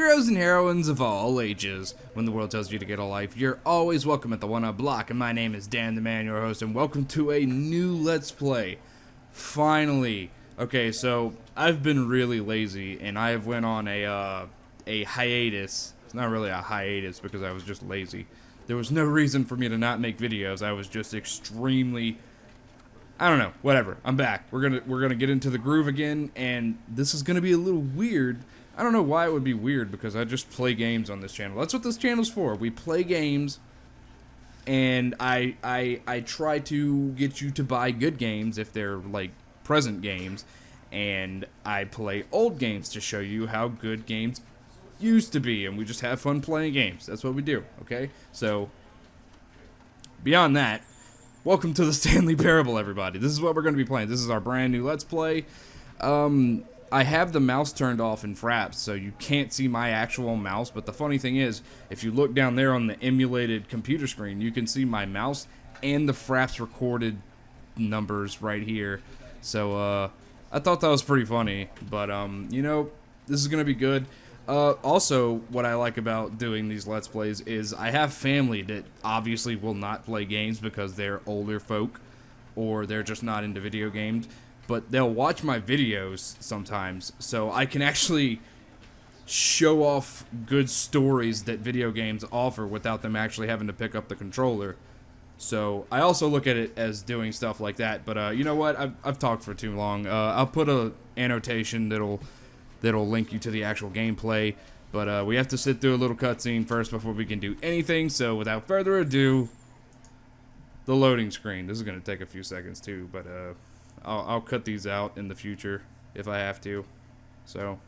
Heroes and heroines of all ages. When the world tells you to get a life, you're always welcome at the One Up Block, and my name is Dan the Man, your host, and welcome to a new Let's Play. Finally. Okay, so I've been really lazy, and I have went on a hiatus. It's not really a hiatus because I was just lazy. There was no reason for me to not make videos. I was just extremely... I don't know, whatever. I'm back. We're gonna get into the groove again, and this is gonna be a little weird. I don't know why it would be weird, because I just play games on this channel. That's what this channel's for. We play games, and I try to get you to buy good games if they're, like, present games, and I play old games to show you how good games used to be, and we just have fun playing games. That's what we do, okay? So, beyond that, welcome to the Stanley Parable, everybody. This is what we're going to be playing. This is our brand new Let's Play. I have the mouse turned off in Fraps, so you can't see my actual mouse, but the funny thing is, if you look down there on the emulated computer screen, you can see my mouse and the Fraps recorded numbers right here. So, I thought that was pretty funny, but, you know, this is going to be good. Also, what I like about doing these Let's Plays is I have family that obviously will not play games because they're older folk, or they're just not into video games. But they'll watch my videos sometimes, so I can actually show off good stories that video games offer without them actually having to pick up the controller. So I also look at it as doing stuff like that. But you know what? I've talked for too long. I'll put a annotation that'll link you to the actual gameplay. But we have to sit through a little cutscene first before we can do anything. So without further ado, the loading screen. This is gonna take a few seconds too, but I'll cut these out in the future if I have to. So,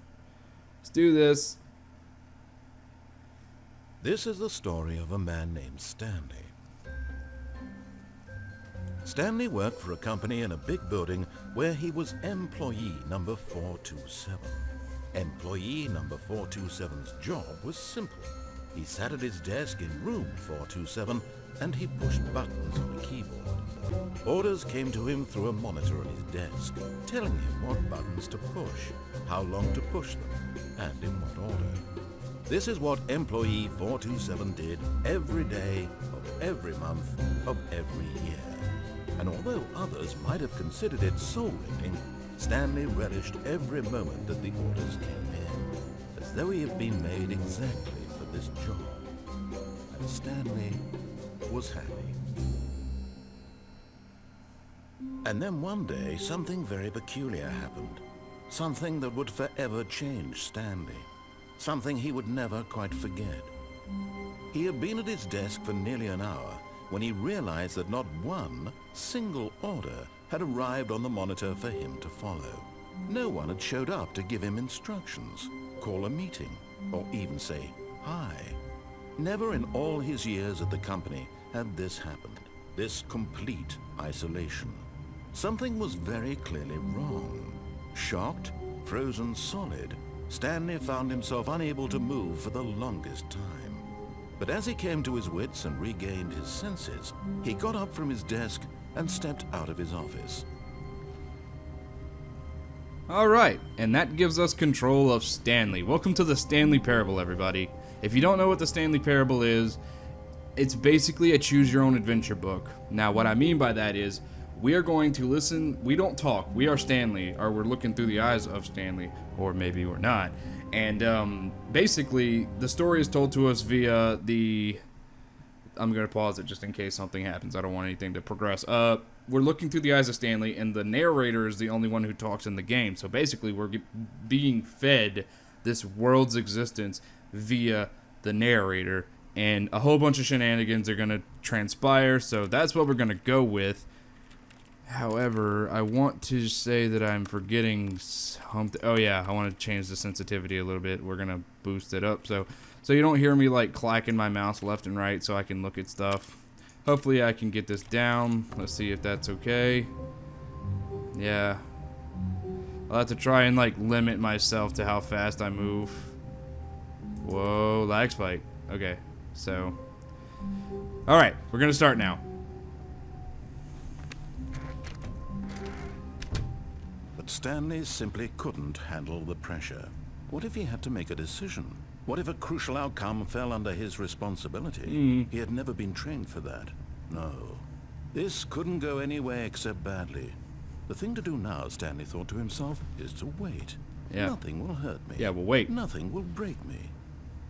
let's do this. This is the story of a man named Stanley. Stanley worked for a company in a big building where he was employee number 427. Employee number 427's job was simple. He sat at his desk in room 427 and he pushed buttons on the keyboard. Orders came to him through a monitor on his desk, telling him what buttons to push, how long to push them, and in what order. This is what employee 427 did every day of every month of every year. And although others might have considered it soul-winning, Stanley relished every moment that the orders came in, as though he had been made exactly for this job. And Stanley was happy. And then one day, something very peculiar happened. Something that would forever change Stanley. Something he would never quite forget. He had been at his desk for nearly an hour when he realized that not one single order had arrived on the monitor for him to follow. No one had showed up to give him instructions, call a meeting, or even say hi. Never in all his years at the company had this happened. This complete isolation. Something was very clearly wrong. Shocked, frozen solid, Stanley found himself unable to move for the longest time. But as he came to his wits and regained his senses, he got up from his desk and stepped out of his office. Alright, and that gives us control of Stanley. Welcome to the Stanley Parable, everybody. If you don't know what the Stanley Parable is, it's basically a choose-your-own-adventure book. Now, what I mean by that is, we are going to listen. We don't talk. We are Stanley, or we're looking through the eyes of Stanley, or maybe we're not. And basically, the story is told to us via the... I'm going to pause it just in case something happens. I don't want anything to progress. We're looking through the eyes of Stanley, and the narrator is the only one who talks in the game. So basically, we're being fed this world's existence via the narrator, and a whole bunch of shenanigans are going to transpire. So that's what we're going to go with. However, I want to say that I'm forgetting something. Oh yeah, I want to change the sensitivity a little bit. We're gonna boost it up so you don't hear me like clacking my mouse left and right, so I can look at stuff. Hopefully I can get this down. Let's see if that's okay. Yeah. I'll have to try and like limit myself to how fast I move. Whoa, lag spike. Okay, so. Alright, we're gonna start now. But Stanley simply couldn't handle the pressure. What if he had to make a decision? What if a crucial outcome fell under his responsibility? He had never been trained for that. No. This couldn't go any way except badly. The thing to do now, Stanley thought to himself, is to wait. Yeah. Nothing will hurt me. Yeah, well, wait. Nothing will break me.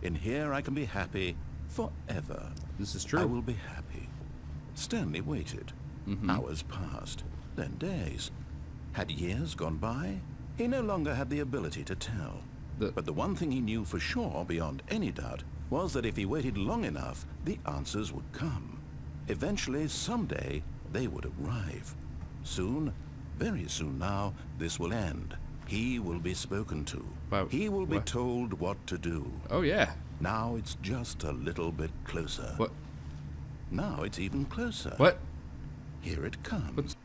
In here I can be happy forever. This is true. I will be happy. Stanley waited. Hours passed, then days. Had years gone by? He no longer had the ability to tell. But the one thing he knew for sure, beyond any doubt, was that if he waited long enough, the answers would come. Eventually, someday, they would arrive. Soon, very soon now, this will end. He will be spoken to. Wow. He will be told what to do. Oh, yeah. Now it's just a little bit closer. What? Now it's even closer. What? Here it comes.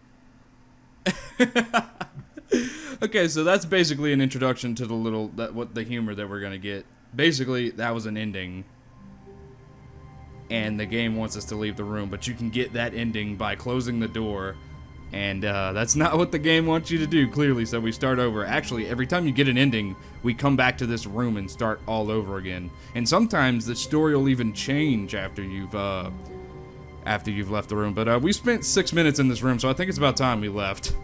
Okay, so that's basically an introduction to the humor that we're gonna get. Basically, that was an ending, and the game wants us to leave the room, but you can get that ending by closing the door, and that's not what the game wants you to do, clearly, so we start over. Actually, every time you get an ending, we come back to this room and start all over again, and sometimes the story will even change after you've left the room, but we spent 6 minutes in this room, so I think it's about time we left.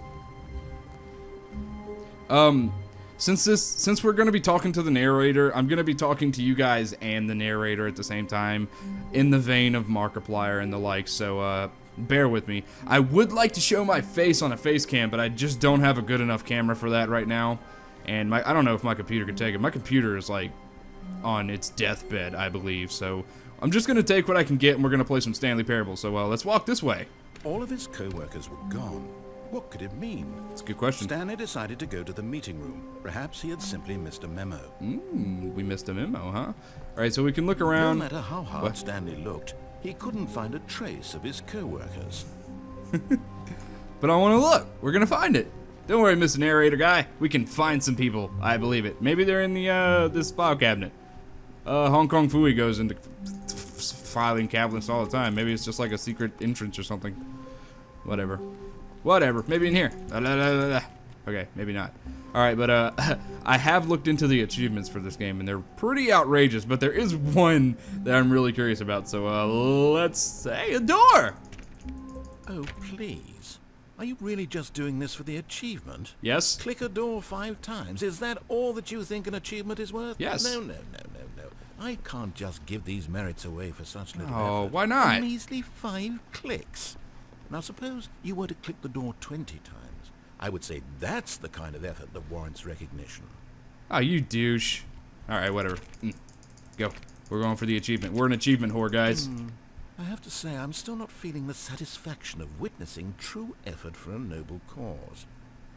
Since we're gonna be talking to the narrator, I'm gonna be talking to you guys and the narrator at the same time, in the vein of Markiplier and the like, so, bear with me. I would like to show my face on a face cam, but I just don't have a good enough camera for that right now, and I don't know if my computer could take it. My computer is, like, on its deathbed, I believe, so I'm just gonna take what I can get, and we're gonna play some Stanley Parable, so, let's walk this way. All of his co-workers were gone. What could it mean? That's a good question. Stanley decided to go to the meeting room. Perhaps he had simply missed a memo. We missed a memo, huh? Alright, so we can look around. No matter how hard Stanley looked, he couldn't find a trace of his co-workers. But I want to look. We're going to find it. Don't worry, Mr. Narrator Guy. We can find some people. I believe it. Maybe they're in the this file cabinet. Hong Kong Fooey goes into filing cabinets all the time. Maybe it's just like a secret entrance or something. Whatever. Maybe in here. Okay, maybe not. Alright, but I have looked into the achievements for this game, and they're pretty outrageous, but there is one that I'm really curious about, so let's say a door! Oh, please. Are you really just doing this for the achievement? Yes? Click a door 5 times. Is that all that you think an achievement is worth? Yes. No. I can't just give these merits away for such little Oh, effort. why not? A measly 5 clicks. Now suppose you were to click the door 20 times. I would say that's the kind of effort that warrants recognition. Oh, you douche. Alright, whatever. Go. We're going for the achievement. We're an achievement whore, guys. I have to say, I'm still not feeling the satisfaction of witnessing true effort for a noble cause.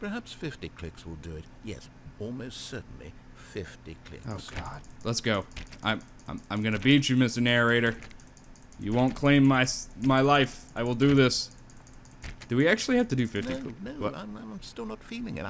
Perhaps 50 clicks will do it. Yes, almost certainly 50 clicks. Oh, God. Let's go. I'm gonna beat you, Mr. Narrator. You won't claim my life. I will do this. Do we actually have to do 50? No, I'm still not feeling it.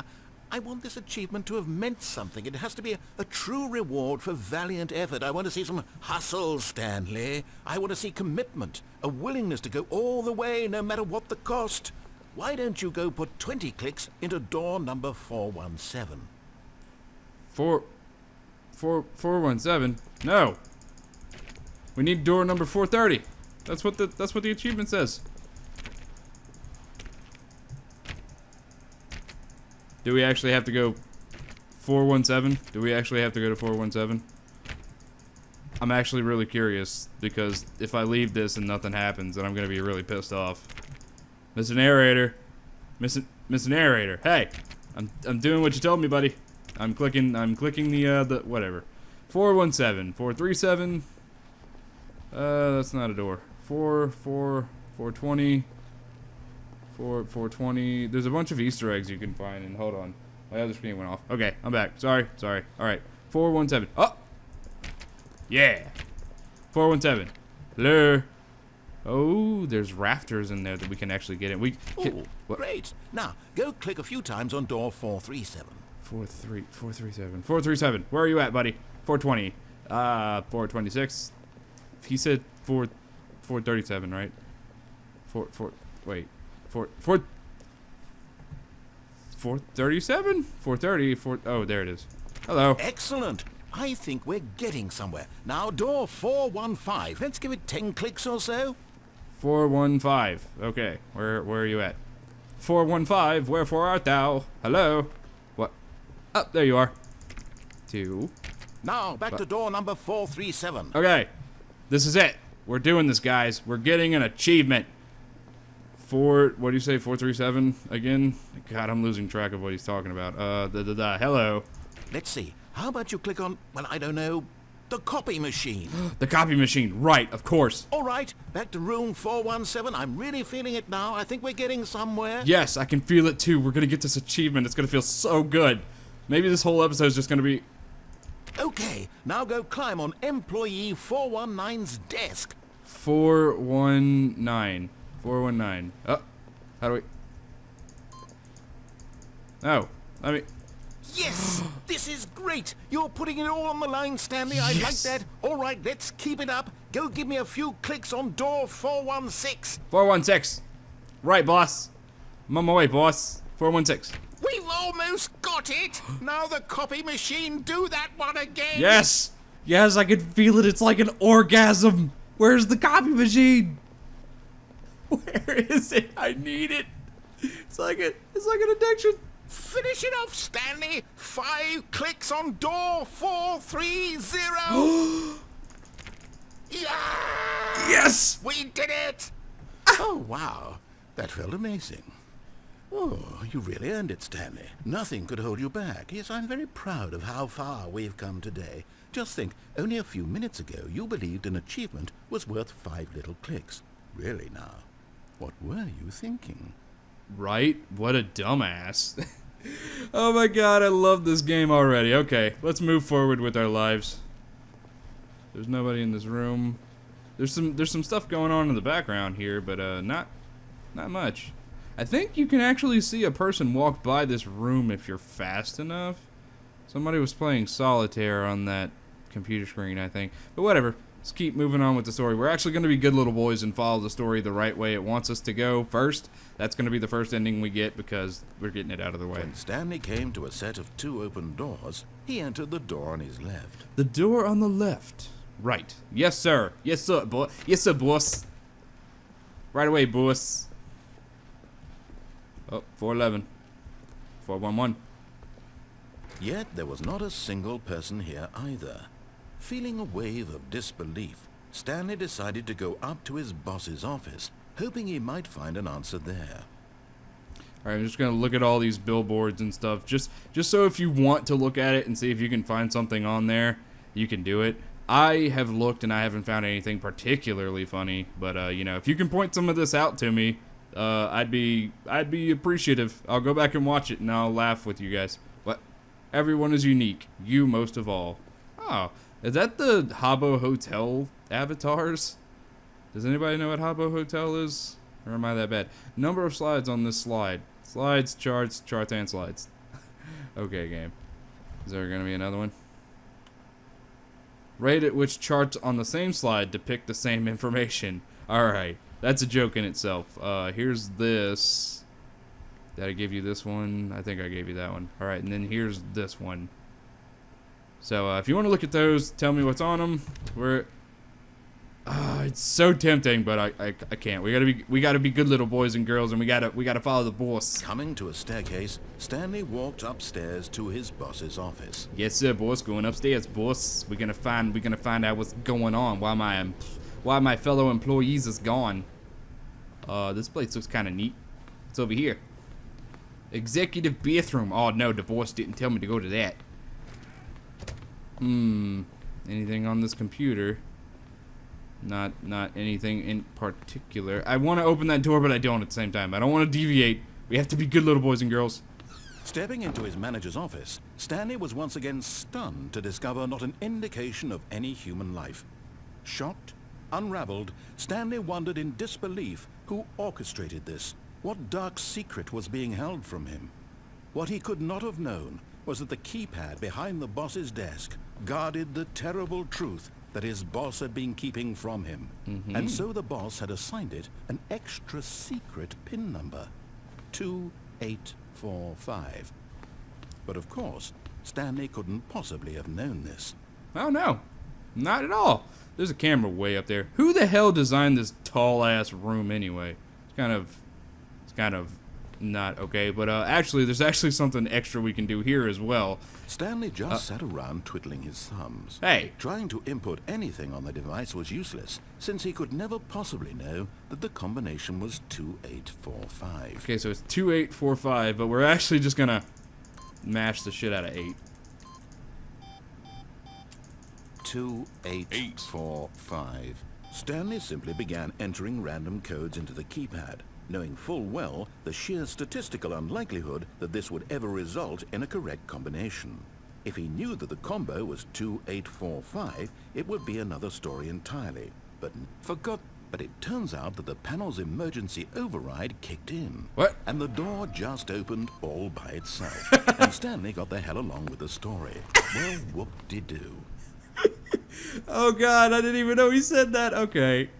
I want this achievement to have meant something. It has to be a true reward for valiant effort. I want to see some hustle, Stanley. I want to see commitment, a willingness to go all the way, no matter what the cost. Why don't you go put 20 clicks into door number 417? 417? No. We need door number 430. That's what the achievement says. Do we actually have to go 417? Do we actually have to go to 417? I'm actually really curious, because if I leave this and nothing happens, then I'm gonna be really pissed off. Mr. Narrator. Mr. Narrator. Hey! I'm doing what you told me, buddy. I'm clicking the whatever. 417. 437. That's not a door. 420. 420. There's a bunch of Easter eggs you can find, and hold on. My other screen went off. Okay, I'm back. Sorry. Alright. 417. Oh! Yeah! 417. Hello? Oh, there's rafters in there that we can actually get in. Oh, great. Now, go click a few times on door 437. 437. 437. Where are you at, buddy? 420. 426. He said 437, right? 437? 430. Oh, there it is. Hello. Excellent. I think we're getting somewhere. Now, door 415. Let's give it 10 clicks or so. 415. Okay, where are you at? 415, wherefore art thou? Hello? What? Oh, there you are. 2. Now, back to door number 437. Okay, this is it. We're doing this, guys. We're getting an achievement. What do you say, 437 again? God, I'm losing track of what he's talking about. Hello. Let's see. How about you click on, well, I don't know, the copy machine? The copy machine, right, of course. All right, back to room 417. I'm really feeling it now. I think we're getting somewhere. Yes, I can feel it too. We're gonna get this achievement. It's gonna feel so good. Maybe this whole episode is just gonna be... Okay, now go climb on employee 419's desk. 419. 419. Oh, how do we... Oh, I mean... Yes! This is great! You're putting it all on the line, Stanley. I like that. All right, let's keep it up. Go give me a few clicks on door 416. 416. Right, boss. I'm on my way, boss. 416. We've almost got it! Now the copy machine, do that one again! Yes! Yes, I can feel it. It's like an orgasm. Where's the copy machine? Where is it? I need it. It's like an addiction. Finish it off, Stanley! 5 clicks on door 430! Yeah! Yes! We did it! Oh, wow. That felt amazing. Oh, you really earned it, Stanley. Nothing could hold you back. Yes, I'm very proud of how far we've come today. Just think, only a few minutes ago, you believed an achievement was worth 5 little clicks. Really now, what were you thinking? Right? What a dumbass. Oh my god, I love this game already. Okay, let's move forward with our lives. There's nobody in this room. There's some stuff going on in the background here, but not much. I think you can actually see a person walk by this room if you're fast enough. Somebody was playing solitaire on that computer screen, I think. But whatever. Let's keep moving on with the story. We're actually going to be good little boys and follow the story the right way it wants us to go first. That's going to be the first ending we get because we're getting it out of the way. When Stanley came to a set of 2 open doors, he entered the door on his left. The door on the left. Right. Yes, sir. Yes, sir, boy. Yes, sir, boss. Right away, boss. Oh, 411. 411. Yet there was not a single person here either. Feeling a wave of disbelief, Stanley decided to go up to his boss's office, hoping he might find an answer there. Alright, I'm just gonna look at all these billboards and stuff, just so if you want to look at it and see if you can find something on there, you can do it. I have looked and I haven't found anything particularly funny, but you know, if you can point some of this out to me, I'd be appreciative. I'll go back and watch it and I'll laugh with you guys. What? Everyone is unique. You most of all. Oh, is that the Habbo Hotel avatars? Does anybody know what Habbo Hotel is? Or am I that bad? Number of slides on this slide. Slides, charts, and slides. Okay, game. Is there gonna be another one? Rate at which charts on the same slide depict the same information. Alright, that's a joke in itself. Here's this. Did I give you this one? I think I gave you that one. Alright, and then here's this one. So, if you want to look at those, tell me what's on them. It's so tempting, but I can't. We gotta be good little boys and girls, and we gotta follow the boss. Coming to a staircase, Stanley walked upstairs to his boss's office. Yes, sir, boss. Going upstairs, boss. We're gonna find out what's going on. Why my fellow employees is gone. This place looks kind of neat. It's over here. Executive bathroom. Oh no, the boss didn't tell me to go to that. Anything on this computer? Not anything in particular. I want to open that door, but I don't at the same time. I don't want to deviate. We have to be good little boys and girls. Stepping into his manager's office, Stanley was once again stunned to discover not an indication of any human life. Shocked, unraveled, Stanley wondered in disbelief who orchestrated this. What dark secret was being held from him? What he could not have known was that the keypad behind the boss's desk guarded the terrible truth that his boss had been keeping from him. And so the boss had assigned it an extra secret PIN number, 2845. But of course, Stanley couldn't possibly have known this. Oh no, not at all. There's a camera way up there. Who the hell designed this tall ass room anyway? It's kind of not okay, but actually there's actually something extra we can do here as well. Stanley just sat around twiddling his thumbs. Hey. Trying to input anything on the device was useless, since he could never possibly know that the combination was 2845. Okay, so it's 2845, but we're actually just gonna mash the shit out of 8. 2845. Stanley simply began entering random codes into the keypad, knowing full well the sheer statistical unlikelihood that this would ever result in a correct combination. If he knew that the combo was 2845, it would be another story entirely. But it turns out that the panel's emergency override kicked in. What? And the door just opened all by itself. And Stanley got the hell along with the story. Well, whoop-de-doo. Oh god, I didn't even know he said that. Okay.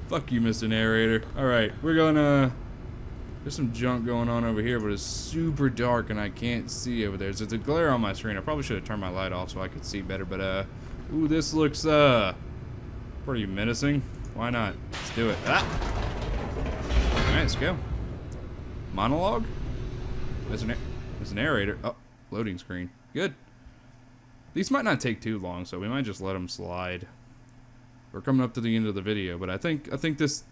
Fuck you, Mr. Narrator. Alright, we're gonna... There's some junk going on over here, but it's super dark and I can't see over there. There's a glare on my screen. I probably should have turned my light off so I could see better, but ooh, this looks pretty menacing. Why not? Let's do it. Ah! Alright, let's go. Monologue? Mr. Narrator. Oh, loading screen. Good. These might not take too long, so we might just let them slide. We're coming up to the end of the video, but I think this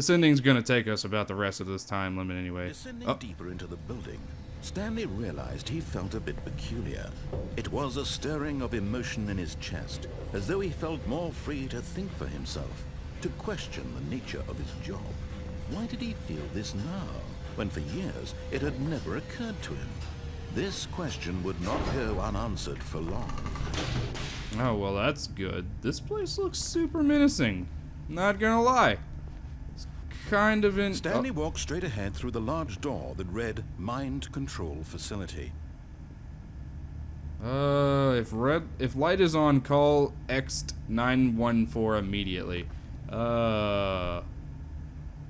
ending's gonna take us about the rest of this time limit anyway. Descending deeper into the building, Stanley realized he felt a bit peculiar. It was a stirring of emotion in his chest, as though he felt more free to think for himself, to question the nature of his job. Why did he feel this now, when for years it had never occurred to him? This question would not go unanswered for long. Oh, well, that's good. This place looks super menacing. Not gonna lie. It's kind of in... Stanley walked straight ahead through the large door that read Mind Control Facility. If light is on, call X914 immediately.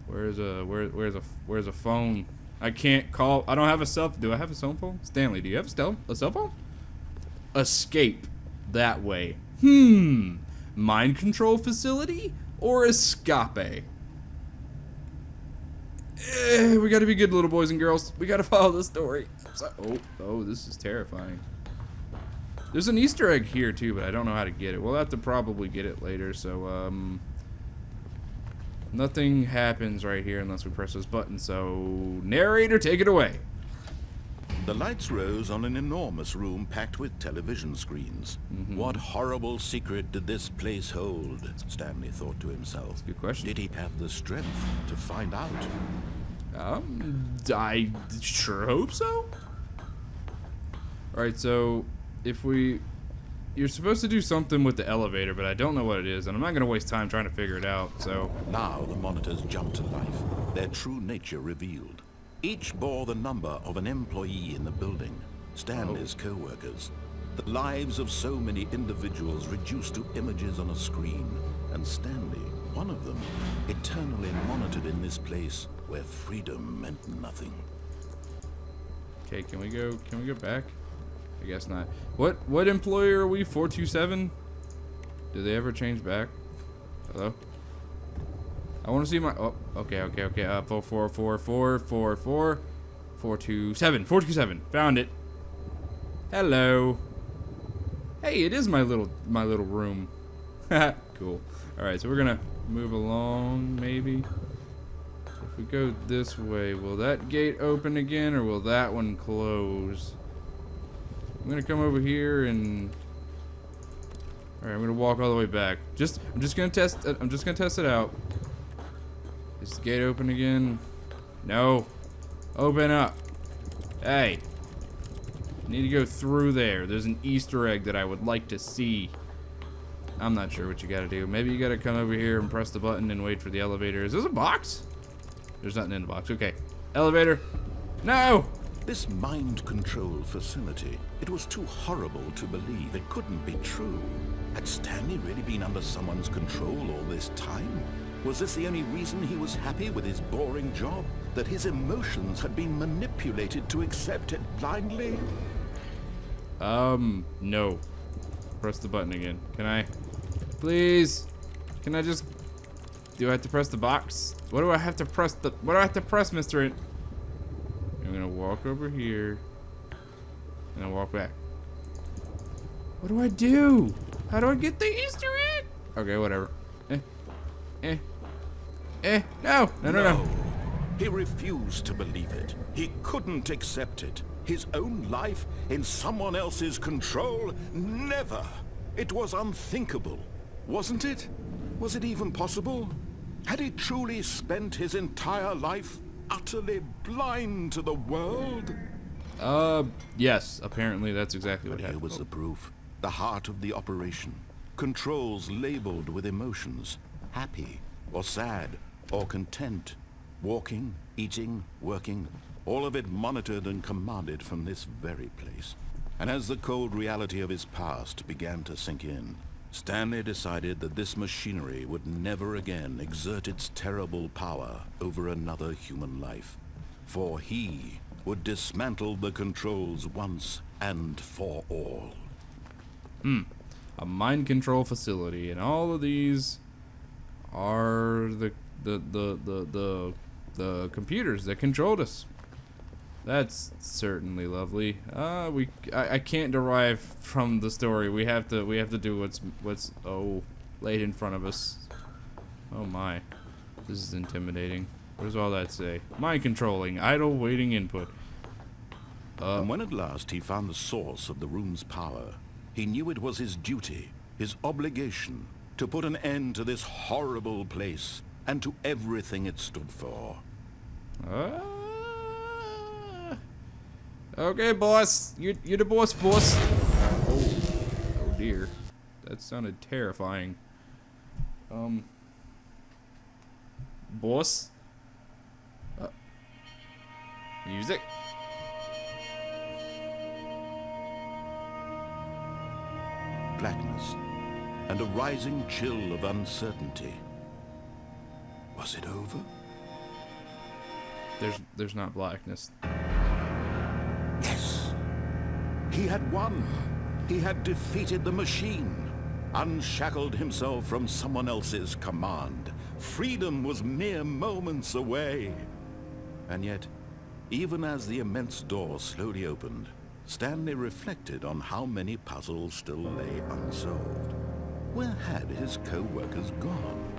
Where's a phone? I can't call. I don't have a cell. Do I have a cell phone? Stanley, do you have a cell phone? Escape that way. Mind control facility or escape? We gotta be good little boys and girls. We gotta follow the story. Oh, this is terrifying. There's an Easter egg here too, but I don't know how to get it. We'll have to probably get it later, so nothing happens right here unless we press this button, so narrator, take it away. The lights rose on an enormous room packed with television screens. What horrible secret did this place hold? Stanley thought to himself. Good question. Did he have the strength to find out? I sure hope so. Alright, so you're supposed to do something with the elevator, but I don't know what it is, and I'm not going to waste time trying to figure it out, so... Now the monitors jumped to life, their true nature revealed. Each bore the number of an employee in the building, Stanley's co-workers. The lives of so many individuals reduced to images on a screen, and Stanley, one of them, eternally monitored in this place where freedom meant nothing. Okay, can we go back? I guess not. What employer are we? 427? Do they ever change back? Hello? I want to see my... Oh, okay. 427. 427. Found it. Hello. Hey, it is my little room. Cool. All right, so we're gonna move along, maybe. If we go this way, will that gate open again, or will that one close? I'm gonna come over here and... Alright, I'm gonna walk all the way back. I'm just gonna test it out. Is the gate open again? No. Open up. Hey. Need to go through there. There's an Easter egg that I would like to see. I'm not sure what you gotta do. Maybe you gotta come over here and press the button and wait for the elevator. Is this a box? There's nothing in the box. Okay. Elevator. No! This mind control facility, it was too horrible to believe. It couldn't be true. Had Stanley really been under someone's control all this time? Was this the only reason he was happy with his boring job? That his emotions had been manipulated to accept it blindly? No. Press the button again. Can I? Please? Can I just... Do I have to press the box? What do I have to press what do I have to press, mister? I'm gonna walk over here. And then walk back. What do I do? How do I get the Easter egg? Okay, whatever. No. He refused to believe it. He couldn't accept it. His own life in someone else's control? Never. It was unthinkable. Wasn't it? Was it even possible? Had he truly spent his entire life utterly blind to the world? Yes. Apparently that's exactly what But here happened. was the proof. The heart of the operation. Controls labeled with emotions. Happy, or sad, or content. Walking, eating, working. All of it monitored and commanded from this very place. And as the cold reality of his past began to sink in, Stanley decided that this machinery would never again exert its terrible power over another human life. For he would dismantle the controls once and for all. A mind control facility, and all of these are the computers that controlled us. That's certainly lovely. I can't derive from the story. We have to do what's laid in front of us. Oh my, this is intimidating. What does all that say? Mind controlling, idle waiting input. And when at last he found the source of the room's power, he knew it was his duty, his obligation, to put an end to this horrible place and to everything it stood for. Okay, boss. You're the boss. Oh dear. That sounded terrifying. Boss? Music? Blackness and a rising chill of uncertainty. Was it over? There's not blackness. Yes. He had won. He had defeated the machine, unshackled himself from someone else's command. Freedom was mere moments away. And yet, even as the immense door slowly opened, Stanley reflected on how many puzzles still lay unsolved. Where had his co-workers gone?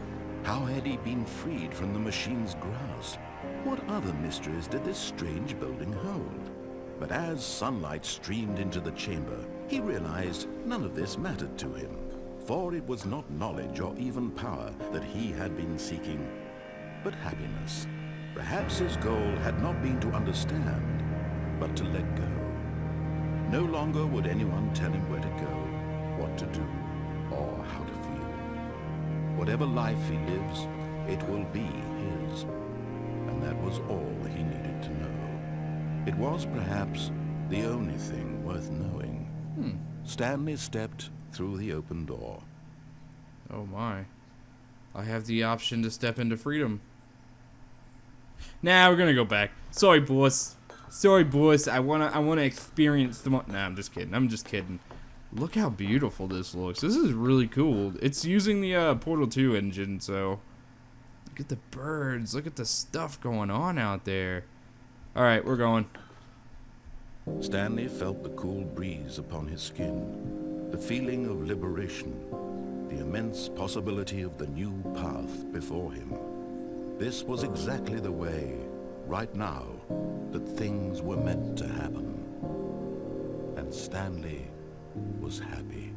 How had he been freed from the machine's grasp? What other mysteries did this strange building hold? But as sunlight streamed into the chamber, he realized none of this mattered to him. For it was not knowledge or even power that he had been seeking, but happiness. Perhaps his goal had not been to understand, but to let go. No longer would anyone tell him where to go, what to do, or how to feel. Whatever life he lives, it will be his. And that was all he needed to know. It was perhaps the only thing worth knowing. Stanley stepped through the open door. Oh my. I have the option to step into freedom. Nah, we're gonna go back. Sorry, boss. I wanna experience the Nah, I'm just kidding. Look how beautiful this looks. This is really cool. It's using the Portal 2 engine, so look at the birds. Look at the stuff going on out there. Alright, we're going. Stanley felt the cool breeze upon his skin, the feeling of liberation, the immense possibility of the new path before him. This was exactly the way, right now, that things were meant to happen. And Stanley was happy.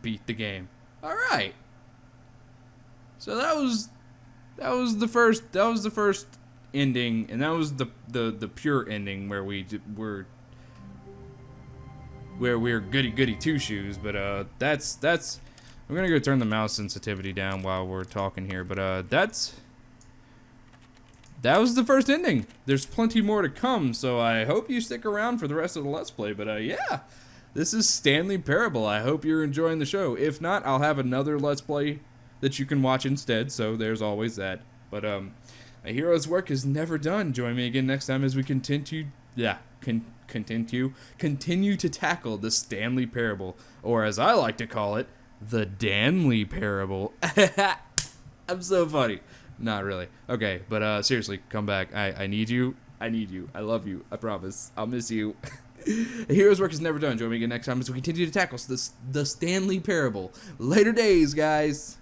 Beat the game. Alright. So that was the first ending, and that was the pure ending where we're goody two shoes. But that's I'm gonna go turn the mouse sensitivity down while we're talking here. But that was the first ending. There's plenty more to come, so I hope you stick around for the rest of the Let's Play. But yeah, this is Stanley Parable. I hope you're enjoying the show. If not, I'll have another Let's Play that you can watch instead, so there's always that. But a hero's work is never done. Join me again next time as we continue to tackle the Stanley Parable, or as I like to call it, the Danley Parable. I'm so funny. Not really. Okay, but seriously, come back. I need you. I need you. I love you. I promise. I'll miss you. A hero's work is never done. Join me again next time as we continue to tackle the Stanley Parable. Later days, guys.